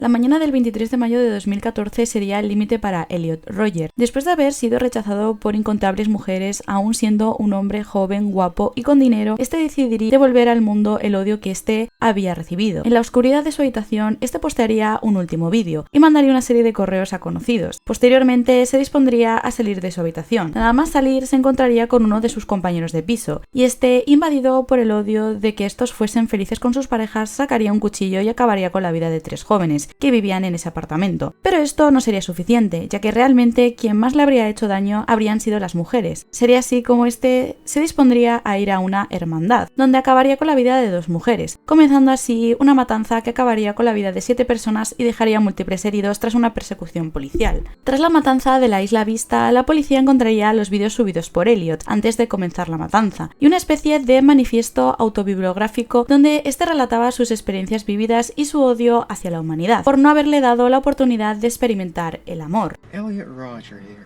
La mañana del 23 de mayo de 2014 sería el límite para Elliot Rodger, después de haber sido rechazado por incontables mujeres, aún siendo un hombre joven, guapo y con dinero. Este decidiría devolver al mundo el odio que este había recibido. En la oscuridad de su habitación, este postearía un último vídeo y mandaría una serie de correos a conocidos. Posteriormente se dispondría a salir de su habitación. Nada más salir se encontraría con uno de sus compañeros de piso, y este, invadido por el odio de que estos fuesen felices con sus parejas, sacaría un cuchillo y acabaría con la vida de 3 jóvenes que vivían en ese apartamento. Pero esto no sería suficiente, ya que realmente quien más le habría hecho daño habrían sido las mujeres. Sería así como este se dispondría a ir a una hermandad, donde acabaría con la vida de 2 mujeres, comenzando así una matanza que acabaría con la vida de 7 personas y dejaría múltiples heridos tras una persecución policial. Tras la matanza de la Isla Vista, la policía encontraría los vídeos subidos por Elliot antes de comenzar la matanza, y una especie de manifiesto autobibliográfico donde este relataba sus experiencias vividas y su odio hacia la humanidad, por no haberle dado la oportunidad de experimentar el amor. Elliot Rodger here.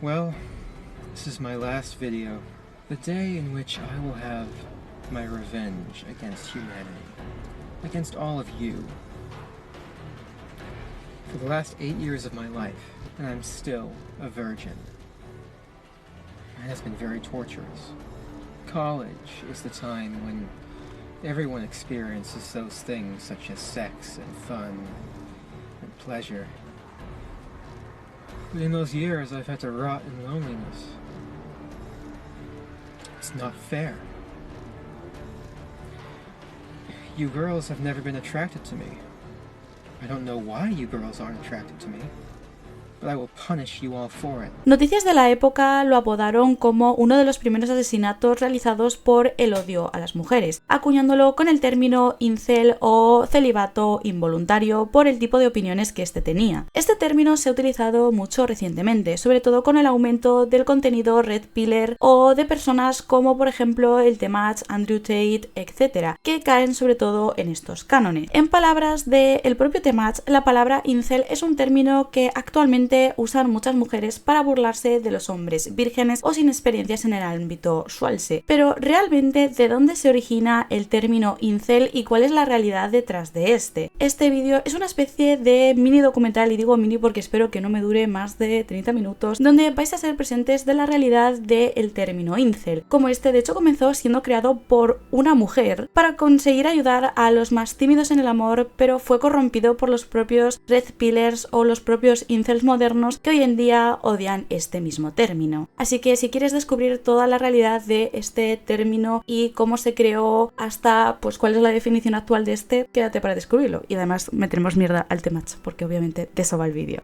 Well, this is my last video. The day in which I will have my revenge against humanity. Against all of you. For the last 8 years of my life, and I'm still a virgin. It has been very torturous. College is the time when everyone experiences those things such as sex and fun and pleasure. But in those years I've had to rot in loneliness. It's not fair. You girls have never been attracted to me. I don't know why you girls aren't attracted to me. But I will punish you all for it. Noticias de la época lo apodaron como uno de los primeros asesinatos realizados por el odio a las mujeres, acuñándolo con el término incel o celibato involuntario por el tipo de opiniones que este tenía. Este término se ha utilizado mucho recientemente, sobre todo con el aumento del contenido red pillar o de personas como por ejemplo el Temach, Andrew Tate, etc., que caen sobre todo en estos cánones. En palabras del propio Temach, la palabra incel es un término que actualmente usan muchas mujeres para burlarse de los hombres vírgenes o sin experiencias en el ámbito Schwalse. Pero realmente, ¿de dónde se origina el término incel y cuál es la realidad detrás de este? Este vídeo es una especie de mini documental, y digo mini porque espero que no me dure más de 30 minutos, donde vais a ser presentes de la realidad del término incel. Como este, de hecho, comenzó siendo creado por una mujer para conseguir ayudar a los más tímidos en el amor, pero fue corrompido por los propios red pillars o los propios incels modernos que hoy en día odian este mismo término. Así que si quieres descubrir toda la realidad de este término y cómo se creó hasta pues cuál es la definición actual de este, quédate para descubrirlo. Y además meteremos mierda al Temach, porque obviamente de eso va el vídeo.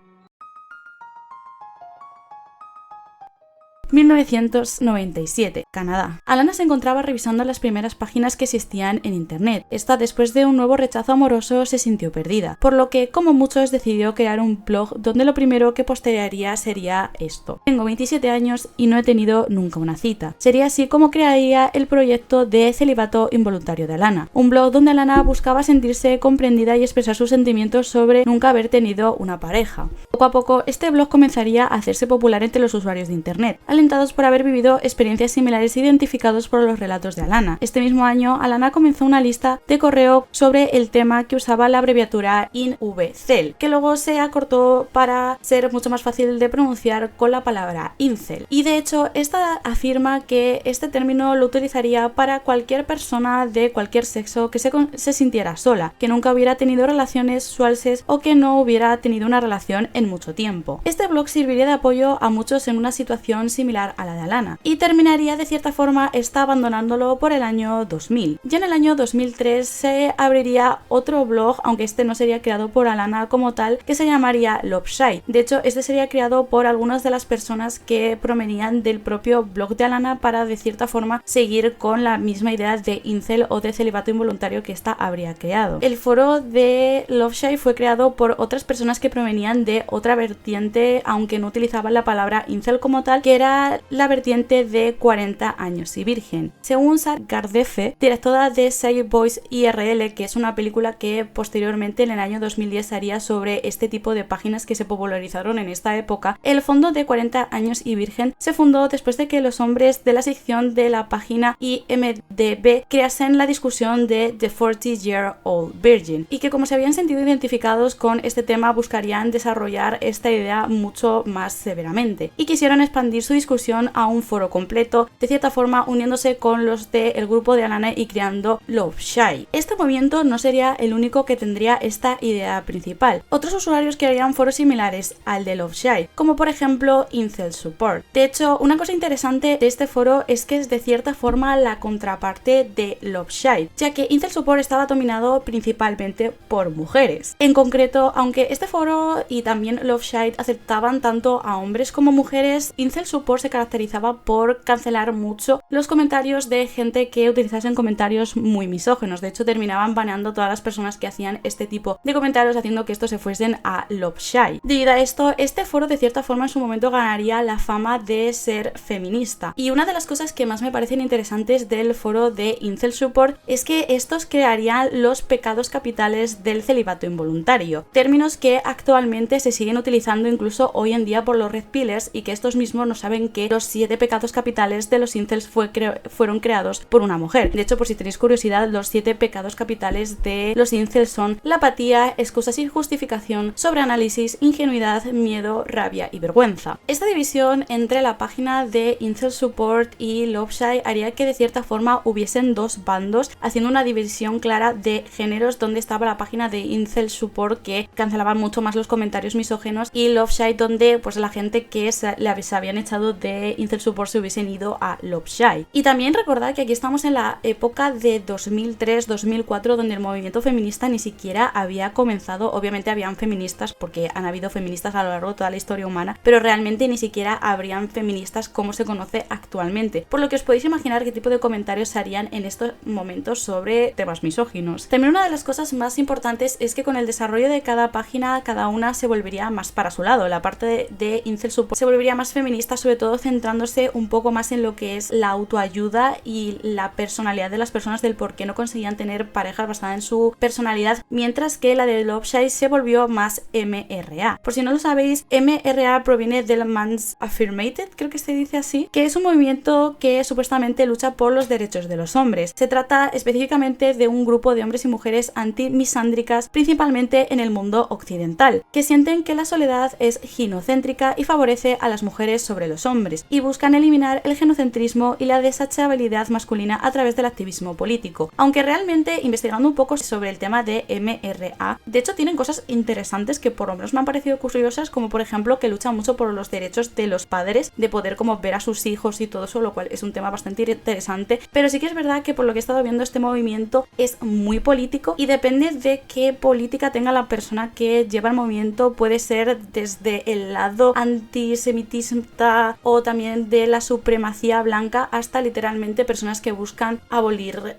1997, Canadá. Alana se encontraba revisando las primeras páginas que existían en internet. Esta, después de un nuevo rechazo amoroso, se sintió perdida, por lo que, como muchos, decidió crear un blog donde lo primero que postearía sería esto: tengo 27 años y no he tenido nunca una cita. Sería así como crearía el proyecto de celibato involuntario de Alana, un blog donde Alana buscaba sentirse comprendida y expresar sus sentimientos sobre nunca haber tenido una pareja. Poco a poco, este blog comenzaría a hacerse popular entre los usuarios de internet, alentados por haber vivido experiencias similares identificados por los relatos de Alana. Este mismo año, Alana comenzó una lista de correo sobre el tema que usaba la abreviatura INVCEL, que luego se acortó para ser mucho más fácil de pronunciar con la palabra incel. Y de hecho, esta afirma que este término lo utilizaría para cualquier persona de cualquier sexo que se sintiera sola, que nunca hubiera tenido relaciones sexuales o que no hubiera tenido una relación en mucho tiempo. Este blog serviría de apoyo a muchos en una situación similar a la de Alana, y terminaría de cierta forma abandonándolo por el año 2000. Ya en el año 2003 se abriría otro blog, aunque este no sería creado por Alana como tal, que se llamaría Loveshite. De hecho, este sería creado por algunas de las personas que provenían del propio blog de Alana para de cierta forma seguir con la misma idea de incel o de celibato involuntario que esta habría creado. El foro de Loveshite fue creado por otras personas que provenían de otra vertiente, aunque no utilizaban la palabra incel como tal, que era toda la vertiente de 40 años y virgen. Según Sarah Gardefe, directora de Shy Boys IRL, que es una película que posteriormente en el año 2010 haría sobre este tipo de páginas que se popularizaron en esta época, el fondo de 40 años y virgen se fundó después de que los hombres de la sección de la página IMDb creasen la discusión de The 40-Year-Old Virgin, y que como se habían sentido identificados con este tema buscarían desarrollar esta idea mucho más severamente, y quisieron expandir su discusión a un foro completo, de cierta forma uniéndose con los del grupo de Alana y creando Love Shy. Este movimiento no sería el único que tendría esta idea principal. Otros usuarios crearían foros similares al de Love Shy, como por ejemplo Incel Support. De hecho, una cosa interesante de este foro es que es de cierta forma la contraparte de Love Shy, ya que Incel Support estaba dominado principalmente por mujeres. En concreto, aunque este foro y también Love Shy aceptaban tanto a hombres como mujeres, Incel Support se caracterizaba por cancelar mucho los comentarios de gente que utilizasen comentarios muy misóginos. De hecho, terminaban baneando todas las personas que hacían este tipo de comentarios, haciendo que estos se fuesen a Love Shy. Debido a esto, este foro de cierta forma en su momento ganaría la fama de ser feminista. Y una de las cosas que más me parecen interesantes del foro de Incel Support es que estos crearían los pecados capitales del celibato involuntario, términos que actualmente se siguen utilizando incluso hoy en día por los Red Pillers, y que estos mismos no saben que los 7 pecados capitales de los incels fueron creados por una mujer. De hecho, por si tenéis curiosidad, los 7 pecados capitales de los incels son la apatía, excusas sin justificación, sobreanálisis, ingenuidad, miedo, rabia y vergüenza. Esta división entre la página de Incel Support y Love Shy haría que de cierta forma hubiesen dos bandos, haciendo una división clara de géneros, donde estaba la página de Incel Support, que cancelaban mucho más los comentarios misógenos, y Love Shy, donde pues la gente que se habían echado de Incel Support se hubiesen ido a Love Shy. Y también recordad que aquí estamos en la época de 2003-2004, donde el movimiento feminista ni siquiera había comenzado. Obviamente habían feministas, porque han habido feministas a lo largo de toda la historia humana, pero realmente ni siquiera habrían feministas como se conoce actualmente, por lo que os podéis imaginar qué tipo de comentarios se harían en estos momentos sobre temas misóginos. También una de las cosas más importantes es que con el desarrollo de cada página, cada una se volvería más para su lado. La parte de Incel Support se volvería más feminista, sobre todo centrándose un poco más en lo que es la autoayuda y la personalidad de las personas, del por qué no conseguían tener parejas basadas en su personalidad, mientras que la de Love Shy se volvió más MRA. Por si no lo sabéis, MRA proviene del Man's Affirmated, creo que se dice así, que es un movimiento que supuestamente lucha por los derechos de los hombres. Se trata específicamente de un grupo de hombres y mujeres antimisándricas, principalmente en el mundo occidental, que sienten que la soledad es ginocéntrica y favorece a las mujeres sobre los hombres, y buscan eliminar el genocentrismo y la desachabilidad masculina a través del activismo político. Aunque realmente, investigando un poco sobre el tema de MRA, de hecho tienen cosas interesantes que por lo menos me han parecido curiosas, como por ejemplo que luchan mucho por los derechos de los padres, de poder como ver a sus hijos y todo eso, lo cual es un tema bastante interesante. Pero sí que es verdad que por lo que he estado viendo, este movimiento es muy político, y depende de qué política tenga la persona que lleva el movimiento. Puede ser desde el lado antisemitista o también de la supremacía blanca, hasta literalmente personas que buscan abolir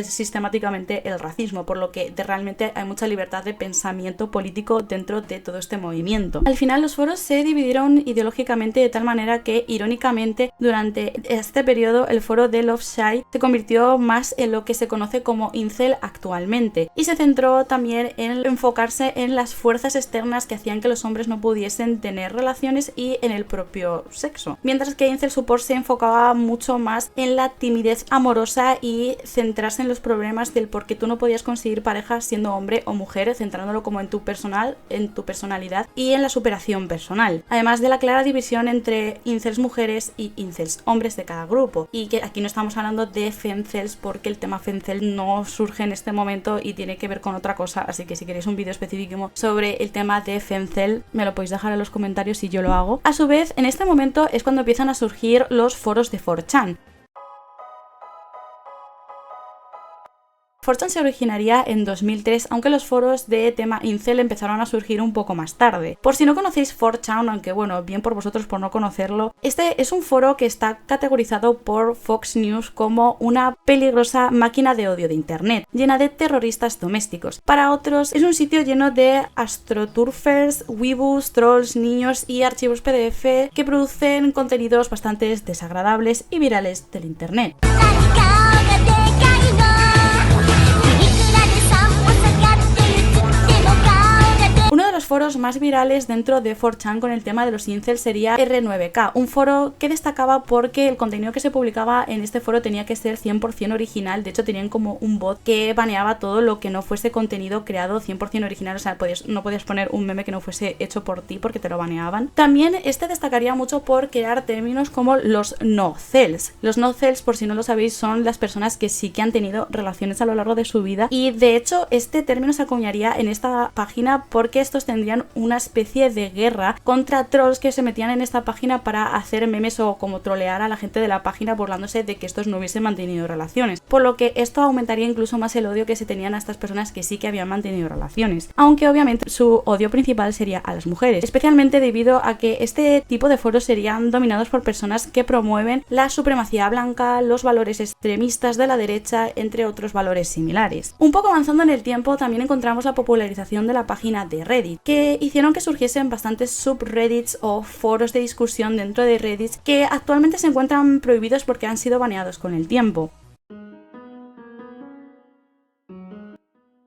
sistemáticamente el racismo, por lo que realmente hay mucha libertad de pensamiento político dentro de todo este movimiento. Al final, los foros se dividieron ideológicamente de tal manera que, irónicamente, durante este periodo el foro de Love Shy se convirtió más en lo que se conoce como incel actualmente, y se centró también en enfocarse en las fuerzas externas que hacían que los hombres no pudiesen tener relaciones y en el propio sexo, mientras que Incel Support se enfocaba mucho más en la timidez amorosa y centrarse en los problemas del por qué tú no podías conseguir pareja siendo hombre o mujer, centrándolo como en tu personalidad y en la superación personal, además de la clara división entre incels mujeres y incels hombres de cada grupo. Y que aquí no estamos hablando de femcels, porque el tema femcel no surge en este momento y tiene que ver con otra cosa, así que si queréis un vídeo específico sobre el tema de femcel, me lo podéis dejar en los comentarios y yo lo hago. A su vez, en este momento es cuando empiezan a surgir los foros de 4chan. 4chan se originaría en 2003, aunque los foros de tema incel empezaron a surgir un poco más tarde. Por si no conocéis 4chan, aunque bueno, bien por vosotros por no conocerlo, este es un foro que está categorizado por Fox News como una peligrosa máquina de odio de internet, llena de terroristas domésticos. Para otros es un sitio lleno de astroturfers, weebus, trolls, niños y archivos PDF que producen contenidos bastante desagradables y virales del internet. Uno de los foros más virales dentro de 4chan con el tema de los incels sería R9K, un foro que destacaba porque el contenido que se publicaba en este foro tenía que ser 100% original. De hecho tenían como un bot que baneaba todo lo que no fuese contenido creado 100% original, o sea, no podías poner un meme que no fuese hecho por ti porque te lo baneaban. También este destacaría mucho por crear términos como los no-cels. Los no-cels, por si no lo sabéis, son las personas que sí que han tenido relaciones a lo largo de su vida, y de hecho este término se acuñaría en esta página porque estos tendrían una especie de guerra contra trolls que se metían en esta página para hacer memes o como trolear a la gente de la página burlándose de que estos no hubiesen mantenido relaciones, por lo que esto aumentaría incluso más el odio que se tenían a estas personas que sí que habían mantenido relaciones, aunque obviamente su odio principal sería a las mujeres, especialmente debido a que este tipo de foros serían dominados por personas que promueven la supremacía blanca, los valores extremistas de la derecha, entre otros valores similares. Un poco avanzando en el tiempo también encontramos la popularización de la página de Reddit, que hicieron que surgiesen bastantes subreddits o foros de discusión dentro de Reddit que actualmente se encuentran prohibidos porque han sido baneados con el tiempo.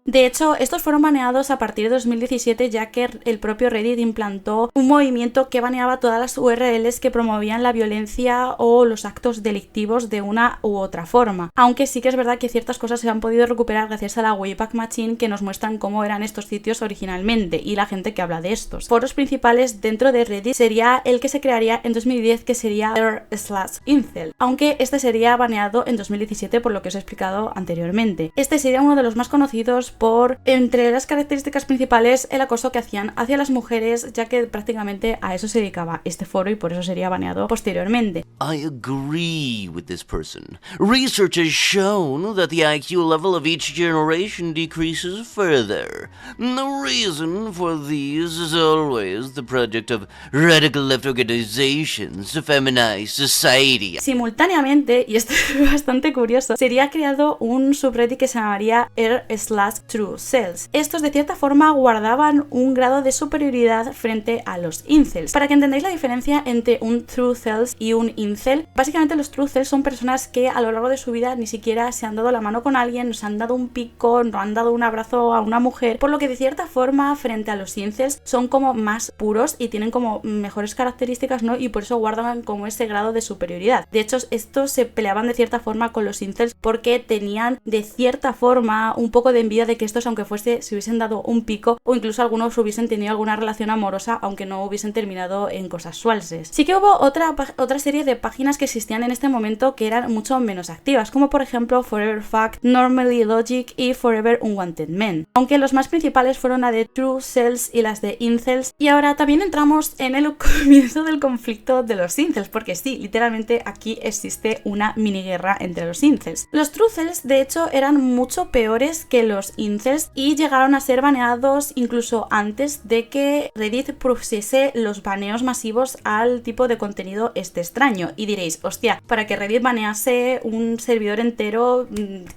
De hecho, estos fueron baneados a partir de 2017, ya que el propio Reddit implantó un movimiento que baneaba todas las URLs que promovían la violencia o los actos delictivos de una u otra forma. Aunque sí que es verdad que ciertas cosas se han podido recuperar gracias a la Wayback Machine, que nos muestran cómo eran estos sitios originalmente y la gente que habla de estos. Foros principales dentro de Reddit sería el que se crearía en 2010, que sería r/incel, aunque este sería baneado en 2017 por lo que os he explicado anteriormente. Este sería uno de los más conocidos por, entre las características principales, el acoso que hacían hacia las mujeres, ya que prácticamente a eso se dedicaba este foro y por eso sería baneado posteriormente. I agree with this person. Research has shown that the IQ level of each generation decreases further. The reason for these is always the project of radical left organizations to feminize society. Simultáneamente, y esto es bastante curioso, sería creado un subreddit que se llamaría r/truecels. Estos de cierta forma guardaban un grado de superioridad frente a los incels. Para que entendáis la diferencia entre un truecels y un incel, básicamente los truecels son personas que a lo largo de su vida ni siquiera se han dado la mano con alguien, no se han dado un pico, no han dado un abrazo a una mujer, por lo que de cierta forma frente a los incels son como más puros y tienen como mejores características, ¿no? Y por eso guardan como ese grado de superioridad. De hecho, estos se peleaban de cierta forma con los incels porque tenían de cierta forma un poco de envidia de que estos, aunque fuese, se hubiesen dado un pico o incluso algunos hubiesen tenido alguna relación amorosa, aunque no hubiesen terminado en cosas sualses. Sí que hubo otra serie de páginas que existían en este momento que eran mucho menos activas, como por ejemplo Forever Fact, Normally Logic y Forever Unwanted Men, aunque los más principales fueron la de truecels y las de incels. Y ahora también entramos en el comienzo del conflicto de los incels, porque sí, literalmente aquí existe una mini guerra entre los incels. Los truecels de hecho eran mucho peores que los incels y llegaron a ser baneados incluso antes de que Reddit pusiese los baneos masivos al tipo de contenido extraño. Y diréis, hostia, para que Reddit banease un servidor entero,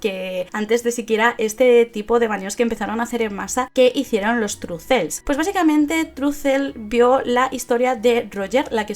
que antes de siquiera este tipo de baneos que empezaron a hacer en masa, ¿qué hicieron los truecels? Pues básicamente Truecel vio la historia de Roger, las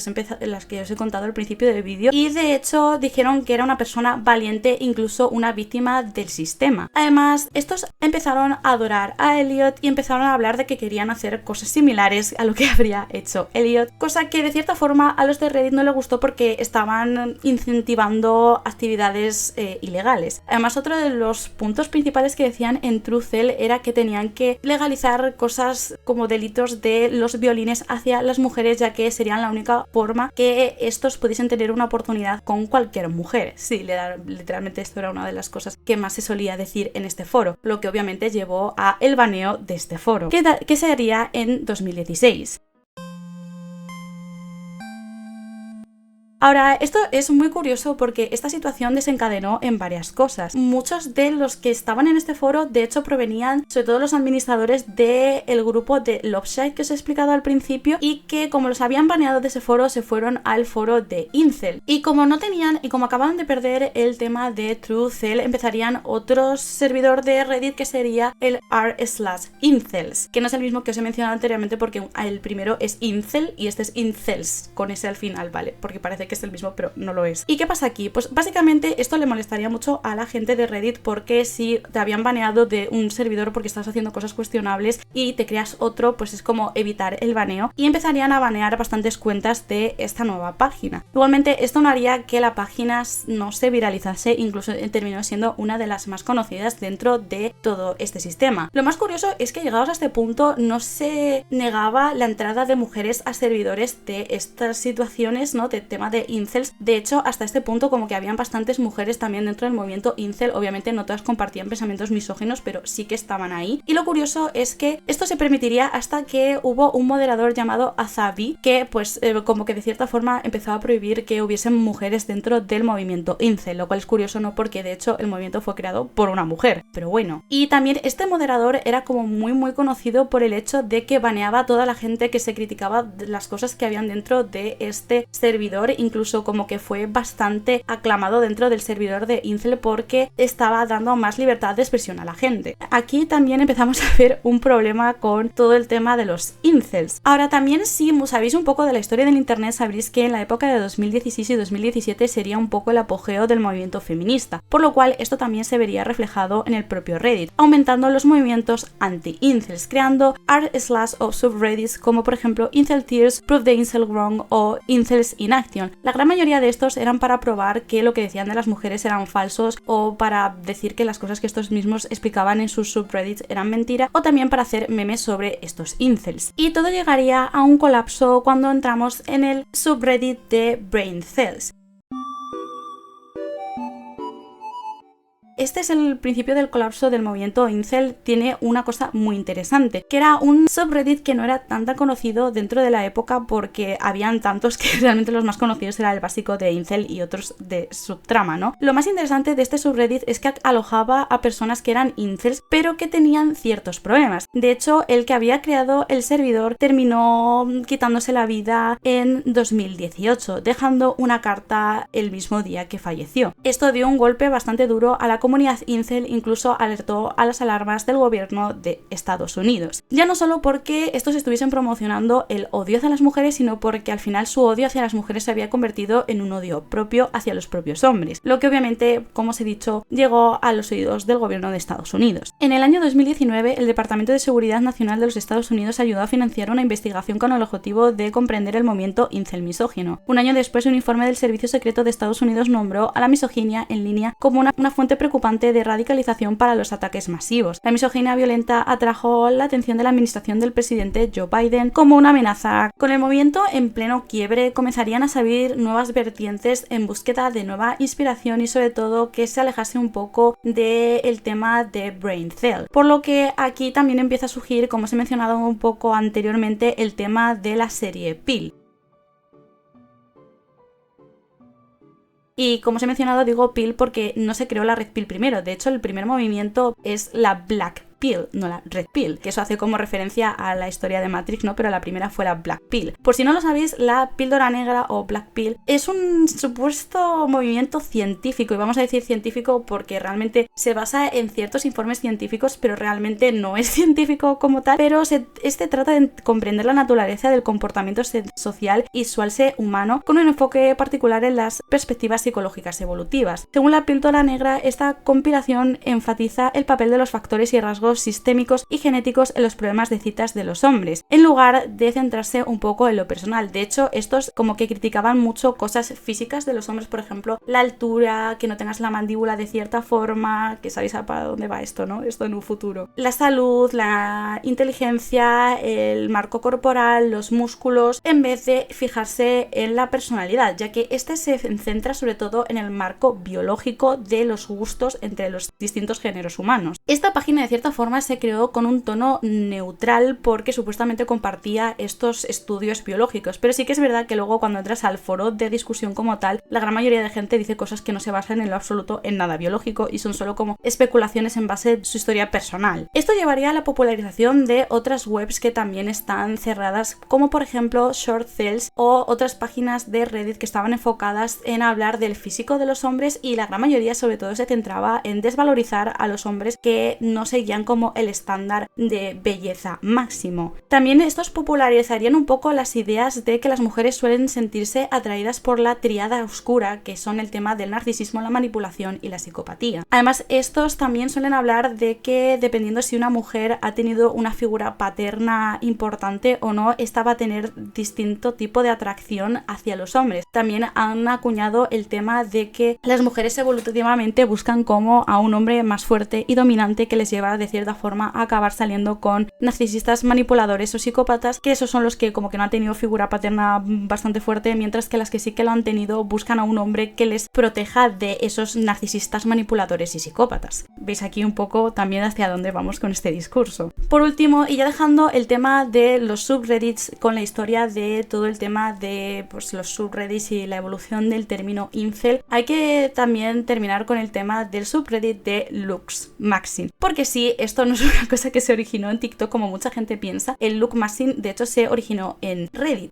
que os he contado al principio del vídeo, y de hecho dijeron que era una persona valiente, incluso una víctima del sistema. Además, estos empezaron a adorar a Elliot y empezaron a hablar de que querían hacer cosas similares a lo que habría hecho Elliot, cosa que de cierta forma a los de Reddit no les gustó porque estaban incentivando actividades ilegales. Además, otro de los puntos principales que decían en Truecel era que tenían que legalizar cosas como delitos de los violines hacia las mujeres, ya que serían la única forma que estos pudiesen tener una oportunidad con cualquier mujer. Sí, literalmente esto era una de las cosas que más se solía decir en este foro, lo que obviamente llevó a el baneo de este foro, que se haría en 2016. Ahora, esto es muy curioso porque esta situación desencadenó en varias cosas. Muchos de los que estaban en este foro, de hecho, provenían, sobre todo los administradores del grupo de Loveside que os he explicado al principio, y que como los habían baneado de ese foro, se fueron al foro de Incel. Y como no tenían, y como acababan de perder el tema de Truecell, empezarían otro servidor de Reddit que sería el r/incels, que no es el mismo que os he mencionado anteriormente porque el primero es Incel y este es Incels, con ese al final, ¿vale? Porque parece que es el mismo, pero no lo es. ¿Y qué pasa aquí? Pues básicamente esto le molestaría mucho a la gente de Reddit, porque si te habían baneado de un servidor porque estás haciendo cosas cuestionables y te creas otro, pues es como evitar el baneo, y empezarían a banear bastantes cuentas de esta nueva página. Igualmente, esto no haría que la página no se viralizase, incluso terminó siendo una de las más conocidas dentro de todo este sistema. Lo más curioso es que llegados a este punto no se negaba la entrada de mujeres a servidores de estas situaciones, ¿no? De tema de incels. De hecho, hasta este punto como que habían bastantes mujeres también dentro del movimiento incel. Obviamente no todas compartían pensamientos misóginos, pero sí que estaban ahí. Y lo curioso es que esto se permitiría hasta que hubo un moderador llamado Azabi que pues como que de cierta forma empezó a prohibir que hubiesen mujeres dentro del movimiento incel, lo cual es curioso, no, porque de hecho el movimiento fue creado por una mujer, pero bueno. Y también este moderador era como muy conocido por el hecho de que baneaba a toda la gente que se criticaba las cosas que habían dentro de este servidor, incluso como que fue bastante aclamado dentro del servidor de incel porque estaba dando más libertad de expresión a la gente. Aquí también empezamos a ver un problema con todo el tema de los incels. Ahora también, si sabéis un poco de la historia del internet, sabréis que en la época de 2016 y 2017 sería un poco el apogeo del movimiento feminista, por lo cual esto también se vería reflejado en el propio Reddit, aumentando los movimientos anti-incels, creando r/ o subreddits como por ejemplo Incel Tears, Prove the Incel Wrong o Incels in Action. La gran mayoría de estos eran para probar que lo que decían de las mujeres eran falsos, o para decir que las cosas que estos mismos explicaban en sus subreddits eran mentira, o también para hacer memes sobre estos incels. Y todo llegaría a un colapso cuando entramos en el subreddit de Brain Cells. Este es el principio del colapso del movimiento incel. Tiene una cosa muy interesante, que era un subreddit que no era tan conocido dentro de la época porque habían tantos que realmente los más conocidos era el básico de incel y otros de subtrama, ¿no? Lo más interesante de este subreddit es que alojaba a personas que eran incels, pero que tenían ciertos problemas. De hecho, el que había creado el servidor terminó quitándose la vida en 2018, dejando una carta el mismo día que falleció. Esto dio un golpe bastante duro a la comunidad incel, incluso alertó a las alarmas del gobierno de Estados Unidos. Ya no solo porque estos estuviesen promocionando el odio hacia las mujeres, sino porque al final su odio hacia las mujeres se había convertido en un odio propio hacia los propios hombres, lo que obviamente, como os he dicho, llegó a los oídos del gobierno de Estados Unidos. En el año 2019, el Departamento de Seguridad Nacional de los Estados Unidos ayudó a financiar una investigación con el objetivo de comprender el movimiento incel misógino. Un año después, un informe del Servicio Secreto de Estados Unidos nombró a la misoginia en línea como una fuente preocupante de radicalización para los ataques masivos. La misoginia violenta atrajo la atención de la administración del presidente Joe Biden como una amenaza. Con el movimiento en pleno quiebre, comenzarían a salir nuevas vertientes en búsqueda de nueva inspiración y sobre todo que se alejase un poco del tema de Brain Cell. Por lo que aquí también empieza a surgir, como os he mencionado un poco anteriormente, el tema de la serie Pill. Y como os he mencionado, digo Pill porque no se creó la Red Pill primero. De hecho, el primer movimiento es la Black Pill, no la Red Pill, que eso hace como referencia a la historia de Matrix, ¿no? Pero la primera fue la Black Pill. Por si no lo sabéis, la píldora negra o Black Pill es un supuesto movimiento científico, y vamos a decir científico porque realmente se basa en ciertos informes científicos, pero realmente no es científico como tal, pero este trata de comprender la naturaleza del comportamiento social y sualse humano con un enfoque particular en las perspectivas psicológicas evolutivas. Según la píldora negra, esta compilación enfatiza el papel de los factores y rasgos sistémicos y genéticos en los problemas de citas de los hombres, en lugar de centrarse un poco en lo personal. De hecho, estos como que criticaban mucho cosas físicas de los hombres, por ejemplo, la altura, que no tengas la mandíbula de cierta forma, que sabéis para dónde va esto, ¿no? Esto en un futuro. La salud, la inteligencia, el marco corporal, los músculos, en vez de fijarse en la personalidad, ya que este se centra sobre todo en el marco biológico de los gustos entre los distintos géneros humanos. Esta página de cierta forma se creó con un tono neutral porque supuestamente compartía estos estudios biológicos, pero sí que es verdad que luego cuando entras al foro de discusión como tal, la gran mayoría de gente dice cosas que no se basan en lo absoluto en nada biológico y son solo como especulaciones en base a su historia personal. Esto llevaría a la popularización de otras webs que también están cerradas, como por ejemplo Short Cells o otras páginas de Reddit que estaban enfocadas en hablar del físico de los hombres, y la gran mayoría sobre todo se centraba en desvalorizar a los hombres que no seguían como el estándar de belleza máximo. También estos popularizarían un poco las ideas de que las mujeres suelen sentirse atraídas por la tríada oscura, que son el tema del narcisismo, la manipulación y la psicopatía. Además, estos también suelen hablar de que dependiendo si una mujer ha tenido una figura paterna importante o no, esta va a tener distinto tipo de atracción hacia los hombres. También han acuñado el tema de que las mujeres evolutivamente buscan como a un hombre más fuerte y dominante que les lleva de cierta forma a acabar saliendo con narcisistas, manipuladores o psicópatas, que esos son los que como que no han tenido figura paterna bastante fuerte, mientras que las que sí que lo han tenido buscan a un hombre que les proteja de esos narcisistas, manipuladores y psicópatas. Veis aquí un poco también hacia dónde vamos con este discurso. Por último, y ya dejando el tema de los subreddits con la historia de todo el tema de pues, los subreddits y la evolución del término incel, hay que también terminar con el tema del subreddit de Lux Maxing, porque sí, esto no es una cosa que se originó en TikTok como mucha gente piensa. El Lux Maxing de hecho se originó en Reddit.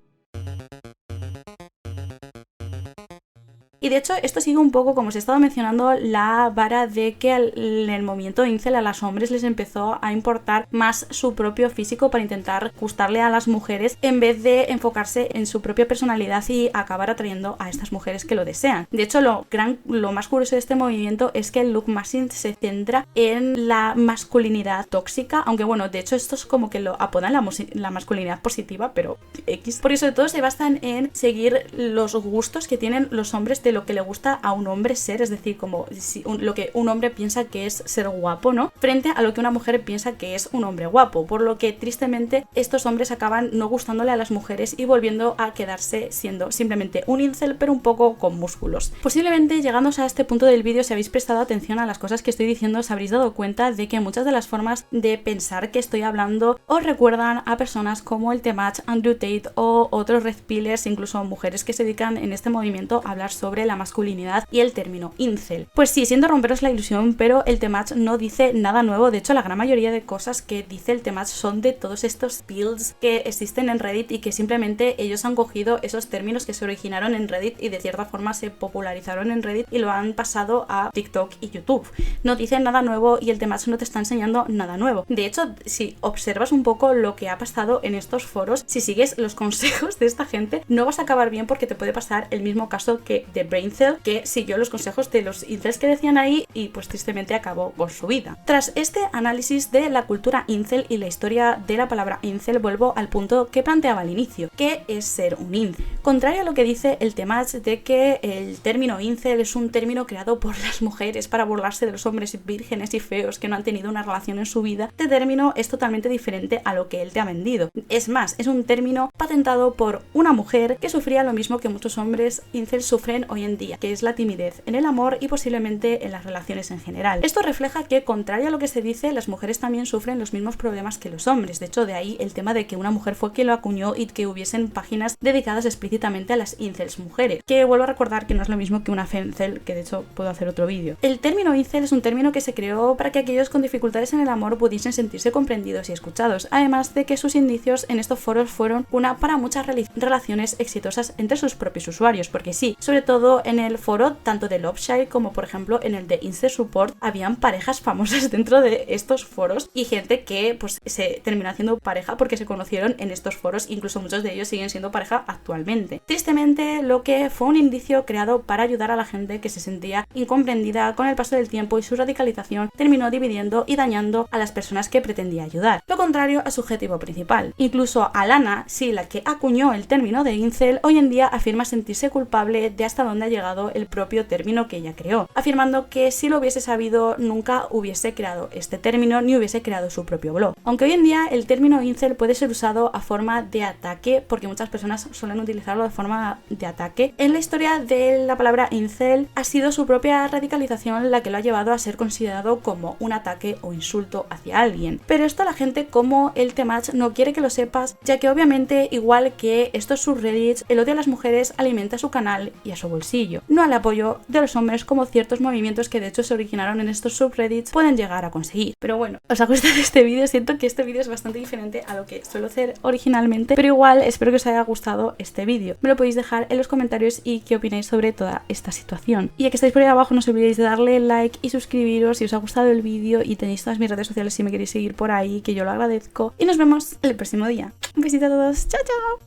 Y de hecho esto sigue un poco, como os he estado mencionando, la vara de que en el movimiento incel a los hombres les empezó a importar más su propio físico para intentar gustarle a las mujeres en vez de enfocarse en su propia personalidad y acabar atrayendo a estas mujeres que lo desean. De hecho lo más curioso de este movimiento es que el Lux Maxing se centra en la masculinidad tóxica, aunque bueno, de hecho esto es como que lo apodan la masculinidad positiva, pero X. Porque sobre todo se basan en seguir los gustos que tienen los hombres de lo que le gusta a un hombre ser, es decir, como lo que un hombre piensa que es ser guapo, ¿no? Frente a lo que una mujer piensa que es un hombre guapo, por lo que tristemente estos hombres acaban no gustándole a las mujeres y volviendo a quedarse siendo simplemente un incel, pero un poco con músculos. Posiblemente llegándose a este punto del vídeo, si habéis prestado atención a las cosas que estoy diciendo, os habréis dado cuenta de que muchas de las formas de pensar que estoy hablando os recuerdan a personas como el Temach, Andrew Tate o otros red pillers, incluso mujeres que se dedican en este movimiento a hablar sobre la masculinidad y el término incel. Pues sí, siento romperos la ilusión, pero el Temach no dice nada nuevo. De hecho, la gran mayoría de cosas que dice el Temach son de todos estos builds que existen en Reddit y que simplemente ellos han cogido esos términos que se originaron en Reddit y de cierta forma se popularizaron en Reddit y lo han pasado a TikTok y YouTube. No dicen nada nuevo y el Temach no te está enseñando nada nuevo. De hecho, si observas un poco lo que ha pasado en estos foros, si sigues los consejos de esta gente, no vas a acabar bien porque te puede pasar el mismo caso que de Braincel, que siguió los consejos de los incels que decían ahí y pues tristemente acabó con su vida. Tras este análisis de la cultura incel y la historia de la palabra incel, vuelvo al punto que planteaba al inicio, ¿qué es ser un incel? Contrario a lo que dice el Temach de que el término incel es un término creado por las mujeres para burlarse de los hombres vírgenes y feos que no han tenido una relación en su vida, este término es totalmente diferente a lo que él te ha vendido. Es más, es un término patentado por una mujer que sufría lo mismo que muchos hombres incel sufren hoy en día, que es la timidez en el amor y posiblemente en las relaciones en general. Esto refleja que, contrario a lo que se dice, las mujeres también sufren los mismos problemas que los hombres. De hecho, de ahí el tema de que una mujer fue quien lo acuñó y que hubiesen páginas dedicadas explícitamente a las incels mujeres, que vuelvo a recordar que no es lo mismo que una femcel, que de hecho puedo hacer otro vídeo. El término incel es un término que se creó para que aquellos con dificultades en el amor pudiesen sentirse comprendidos y escuchados, además de que sus indicios en estos foros fueron una para muchas relaciones exitosas entre sus propios usuarios, porque sí, sobre todo en el foro tanto de Loveshare como por ejemplo en el de Incel Support habían parejas famosas dentro de estos foros y gente que pues se terminó haciendo pareja porque se conocieron en estos foros, incluso muchos de ellos siguen siendo pareja actualmente. Tristemente, lo que fue un indicio creado para ayudar a la gente que se sentía incomprendida con el paso del tiempo y su radicalización terminó dividiendo y dañando a las personas que pretendía ayudar, lo contrario a su objetivo principal. Incluso Alana, sí, la que acuñó el término de incel, hoy en día afirma sentirse culpable de hasta dónde ha llegado el propio término que ella creó, afirmando que si lo hubiese sabido nunca hubiese creado este término ni hubiese creado su propio blog. Aunque hoy en día el término incel puede ser usado a forma de ataque, porque muchas personas suelen utilizarlo de forma de ataque, en la historia de la palabra incel ha sido su propia radicalización la que lo ha llevado a ser considerado como un ataque o insulto hacia alguien. Pero esto la gente como el Temach no quiere que lo sepas, ya que obviamente, igual que estos subreddits, el odio a las mujeres alimenta a su canal y a su bolsillo, no al apoyo de los hombres como ciertos movimientos que de hecho se originaron en estos subreddits pueden llegar a conseguir. Pero bueno, os ha gustado este vídeo, siento que este vídeo es bastante diferente a lo que suelo hacer originalmente, pero igual espero que os haya gustado este vídeo. Me lo podéis dejar en los comentarios y qué opináis sobre toda esta situación. Y ya que estáis por ahí abajo, no os olvidéis de darle like y suscribiros si os ha gustado el vídeo, y tenéis todas mis redes sociales si me queréis seguir por ahí, que yo lo agradezco. Y nos vemos el próximo día. Un besito a todos, chao chao.